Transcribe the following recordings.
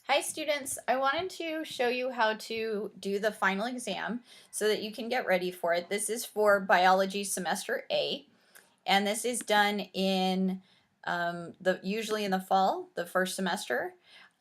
Hi students, I wanted to show you how to do the final exam so that you can get ready for it. This is for biology semester A, and this is done in usually in the fall, the first semester.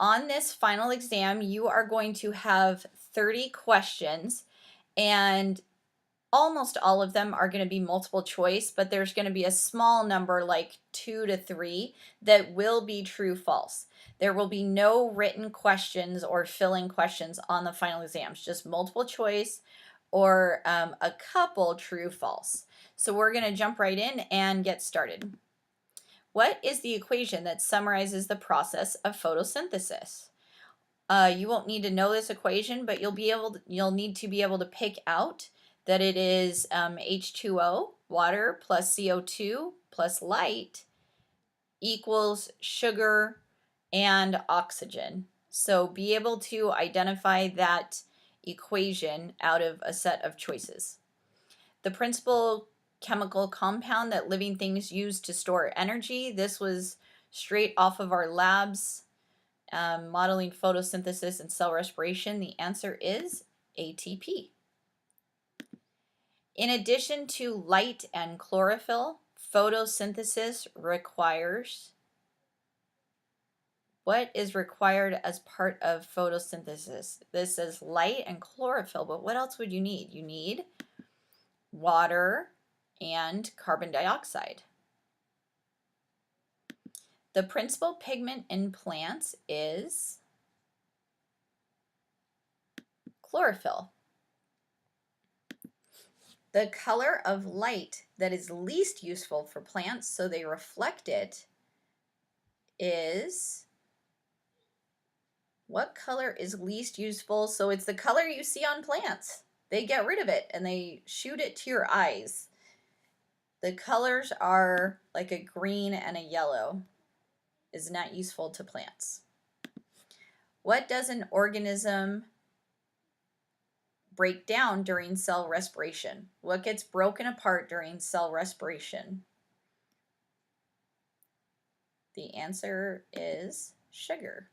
On this final exam, you are going to have 30 questions, and almost all of them are going to be multiple choice, but there's going to be a small number, like 2 to 3, that will be true false. There will be no written questions or fill-in questions on the final exams, just multiple choice or a couple true false. So we're going to jump right in and get started. What is the equation that summarizes the process of photosynthesis? You won't need to know this equation, but you'll need to be able to pick out that it is H2O, water, plus CO2 plus light equals sugar and oxygen. So be able to identify that equation out of a set of choices. The principal chemical compound that living things use to store energy, this was straight off of our labs. Modeling photosynthesis and cell respiration, the answer is ATP. In addition to light and chlorophyll, photosynthesis requires, what is required as part of photosynthesis? This says light and chlorophyll, but what else would you need? You need water and carbon dioxide. The principal pigment in plants is chlorophyll. The color of light that is least useful for plants, so they reflect it, is, what color is least useful? So it's the color you see on plants. They get rid of it and they shoot it to your eyes. The colors are like a green and a yellow. Is not useful to plants. What does an organism break down during cell respiration? What gets broken apart during cell respiration? The answer is sugar.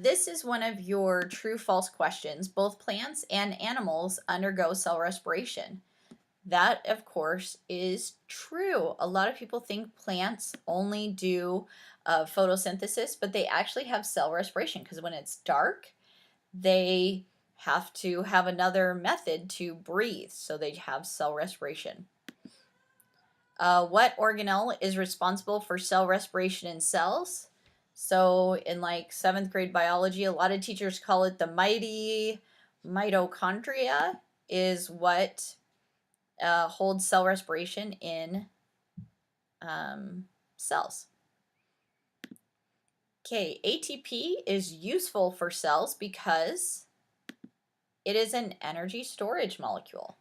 This is one of your true-false questions. Both plants and animals undergo cell respiration. That, of course, is true. A lot of people think plants only do photosynthesis, but they actually have cell respiration because when it's dark, they have to have another method to breathe, so they have cell respiration. What organelle is responsible for cell respiration in cells? So in like 7th grade biology, a lot of teachers call it the mighty mitochondria, is what holds cell respiration in cells. Okay, ATP is useful for cells because it is an energy storage molecule.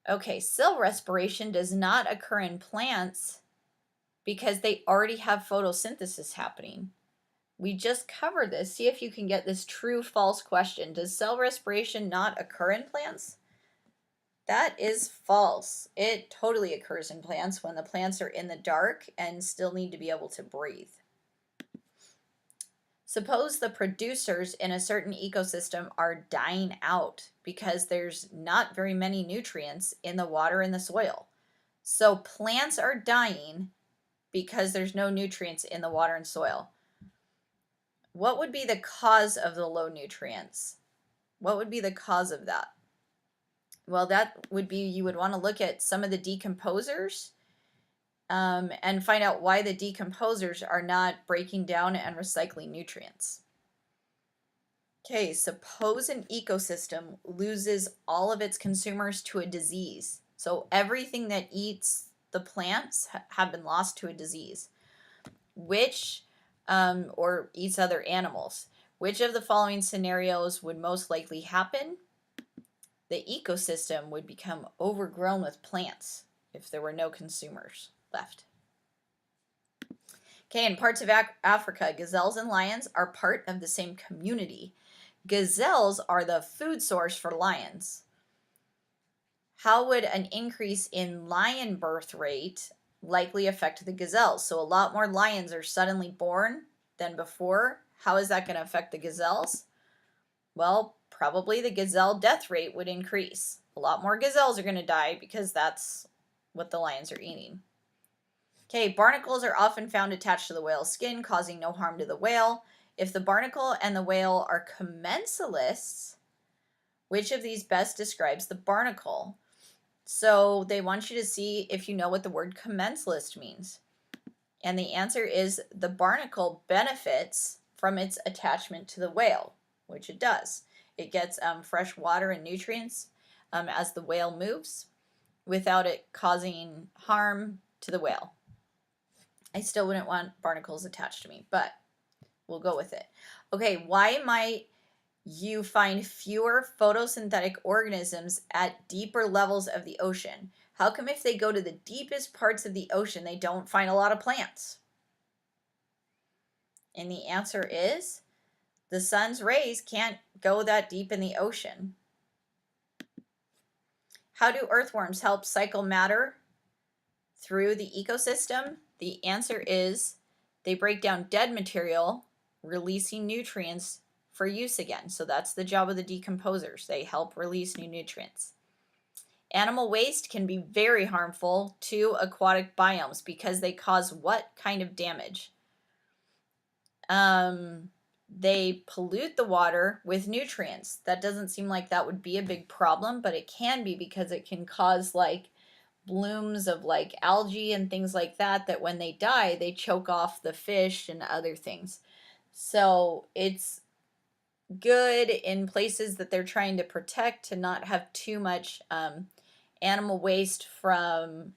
Okay, cell respiration does not occur in plants because they already have photosynthesis happening. We just covered this. See if you can get this true-false question. Does cell respiration not occur in plants? That is false. It totally occurs in plants when the plants are in the dark and still need to be able to breathe. Suppose the producers in a certain ecosystem are dying out because there's not very many nutrients in the water and the soil. So plants are dying because there's no nutrients in the water and soil. What would be the cause of the low nutrients? What would be the cause of that? Well, that would be, you would want to look at some of the decomposers and find out why the decomposers are not breaking down and recycling nutrients. Okay, suppose an ecosystem loses all of its consumers to a disease. So everything that eats the plants have been lost to a disease. Or eats other animals. Which of the following scenarios would most likely happen? The ecosystem would become overgrown with plants if there were no consumers left. Okay, in parts of Africa, gazelles and lions are part of the same community. Gazelles are the food source for lions. How would an increase in lion birth rate likely affect the gazelles. So a lot more lions are suddenly born than before. How is that going to affect the gazelles? Well, probably the gazelle death rate would increase. A lot more gazelles are going to die because that's what the lions are eating. Okay, barnacles are often found attached to the whale's skin, causing no harm to the whale. If the barnacle and the whale are commensalists, which of these best describes the barnacle? So they want you to see if you know what the word commensalist means. And the answer is the barnacle benefits from its attachment to the whale, which it does. It gets fresh water and nutrients as the whale moves without it causing harm to the whale. I still wouldn't want barnacles attached to me, but we'll go with it. Okay, why might you find fewer photosynthetic organisms at deeper levels of the ocean? How come if they go to the deepest parts of the ocean, they don't find a lot of plants? And the answer is the sun's rays can't go that deep in the ocean. How do earthworms help cycle matter through the ecosystem? The answer is they break down dead material, releasing nutrients for use again. So that's the job of the decomposers. They help release new nutrients. Animal waste can be very harmful to aquatic biomes because they cause what kind of damage? They pollute the water with nutrients. That doesn't seem like that would be a big problem, but it can be because it can cause like blooms of like algae and things like that, that when they die, they choke off the fish and other things. So it's good in places that they're trying to protect to not have too much animal waste from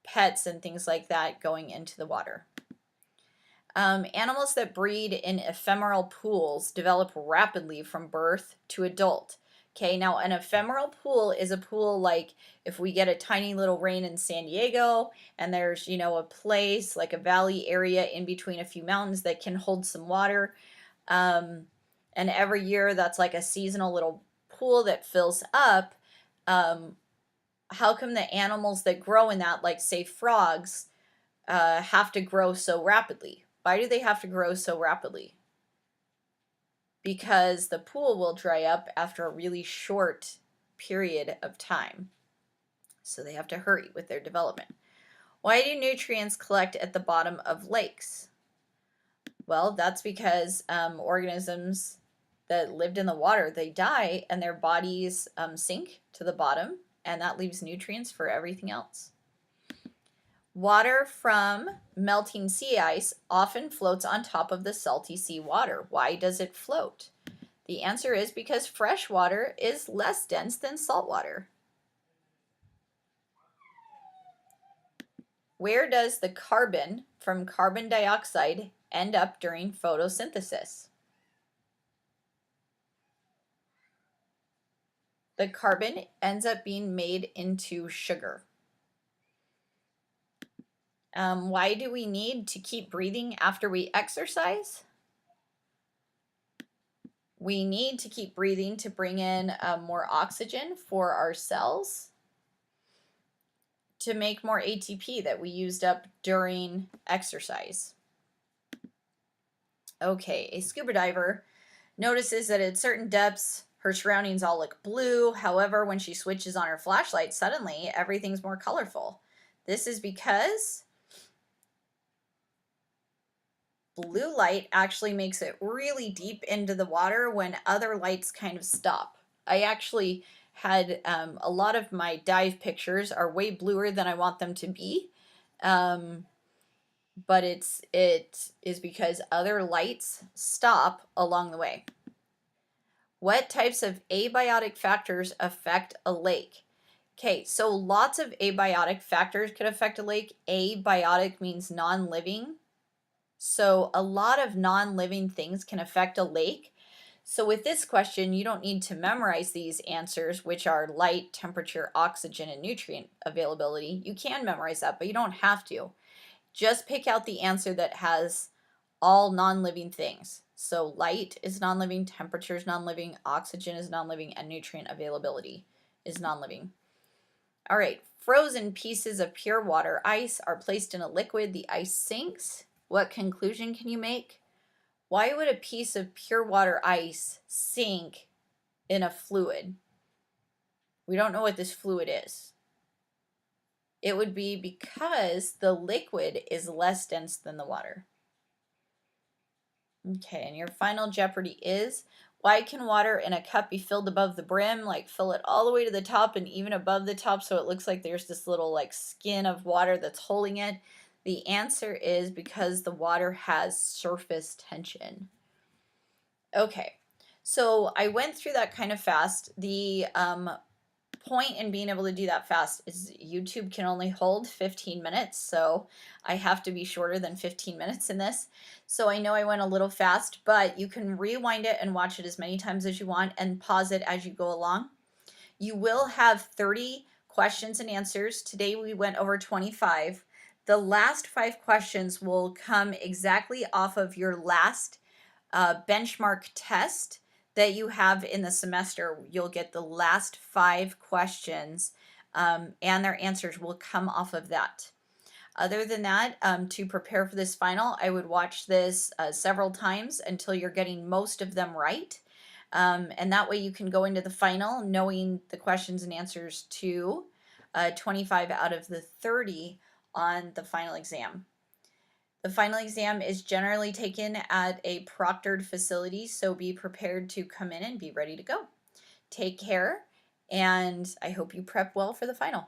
pets and things like that going into the water. Animals that breed in ephemeral pools develop rapidly from birth to adult. Okay, now an ephemeral pool is a pool like if we get a tiny little rain in San Diego and there's, you know, a place like a valley area in between a few mountains that can hold some water. And every year that's like a seasonal little pool that fills up. How come the animals that grow in that, like say frogs, have to grow so rapidly? Why do they have to grow so rapidly? Because the pool will dry up after a really short period of time. So they have to hurry with their development. Why do nutrients collect at the bottom of lakes? Well, that's because organisms that lived in the water, they die and their bodies sink to the bottom, and that leaves nutrients for everything else. Water from melting sea ice often floats on top of the salty sea water. Why does it float? The answer is because fresh water is less dense than salt water. Where does the carbon from carbon dioxide end up during photosynthesis? The carbon ends up being made into sugar. Why do we need to keep breathing after we exercise? We need to keep breathing to bring in more oxygen for our cells to make more ATP that we used up during exercise. Okay, a scuba diver notices that at certain depths, her surroundings all look blue. However, when she switches on her flashlight, suddenly everything's more colorful. This is because blue light actually makes it really deep into the water when other lights kind of stop. I actually had a lot of my dive pictures are way bluer than I want them to be. But it is because other lights stop along the way. What types of abiotic factors affect a lake? Okay, so lots of abiotic factors could affect a lake. Abiotic means non-living. So a lot of non-living things can affect a lake. So with this question, you don't need to memorize these answers, which are light, temperature, oxygen, and nutrient availability. You can memorize that, but you don't have to. Just pick out the answer that has all non-living things. So light is non-living, temperature is non-living, oxygen is non-living, and nutrient availability is non-living. All right, Frozen pieces of pure water ice are placed in a liquid. The ice sinks. What conclusion can you make? Why would a piece of pure water ice sink in a fluid? We don't know what this fluid is. It would be because the liquid is less dense than the water. Okay, and your final Jeopardy is, why can water in a cup be filled above the brim, like fill it all the way to the top and even above the top so it looks like there's this little like skin of water that's holding it? The answer is because the water has surface tension. Okay, so I went through that kind of fast. The point in being able to do that fast is YouTube can only hold 15 minutes, so I have to be shorter than 15 minutes in this. So I know I went a little fast, but you can rewind it and watch it as many times as you want and pause it as you go along. You will have 30 questions and answers. Today we went over 25. The last 5 questions will come exactly off of your last benchmark test that you have in the semester. You'll get the last 5 questions and their answers will come off of that. Other than that, to prepare for this final, I would watch this several times until you're getting most of them right. And that way you can go into the final knowing the questions and answers to 25 out of the 30 on the final exam. The final exam is generally taken at a proctored facility, so be prepared to come in and be ready to go. Take care, and I hope you prep well for the final.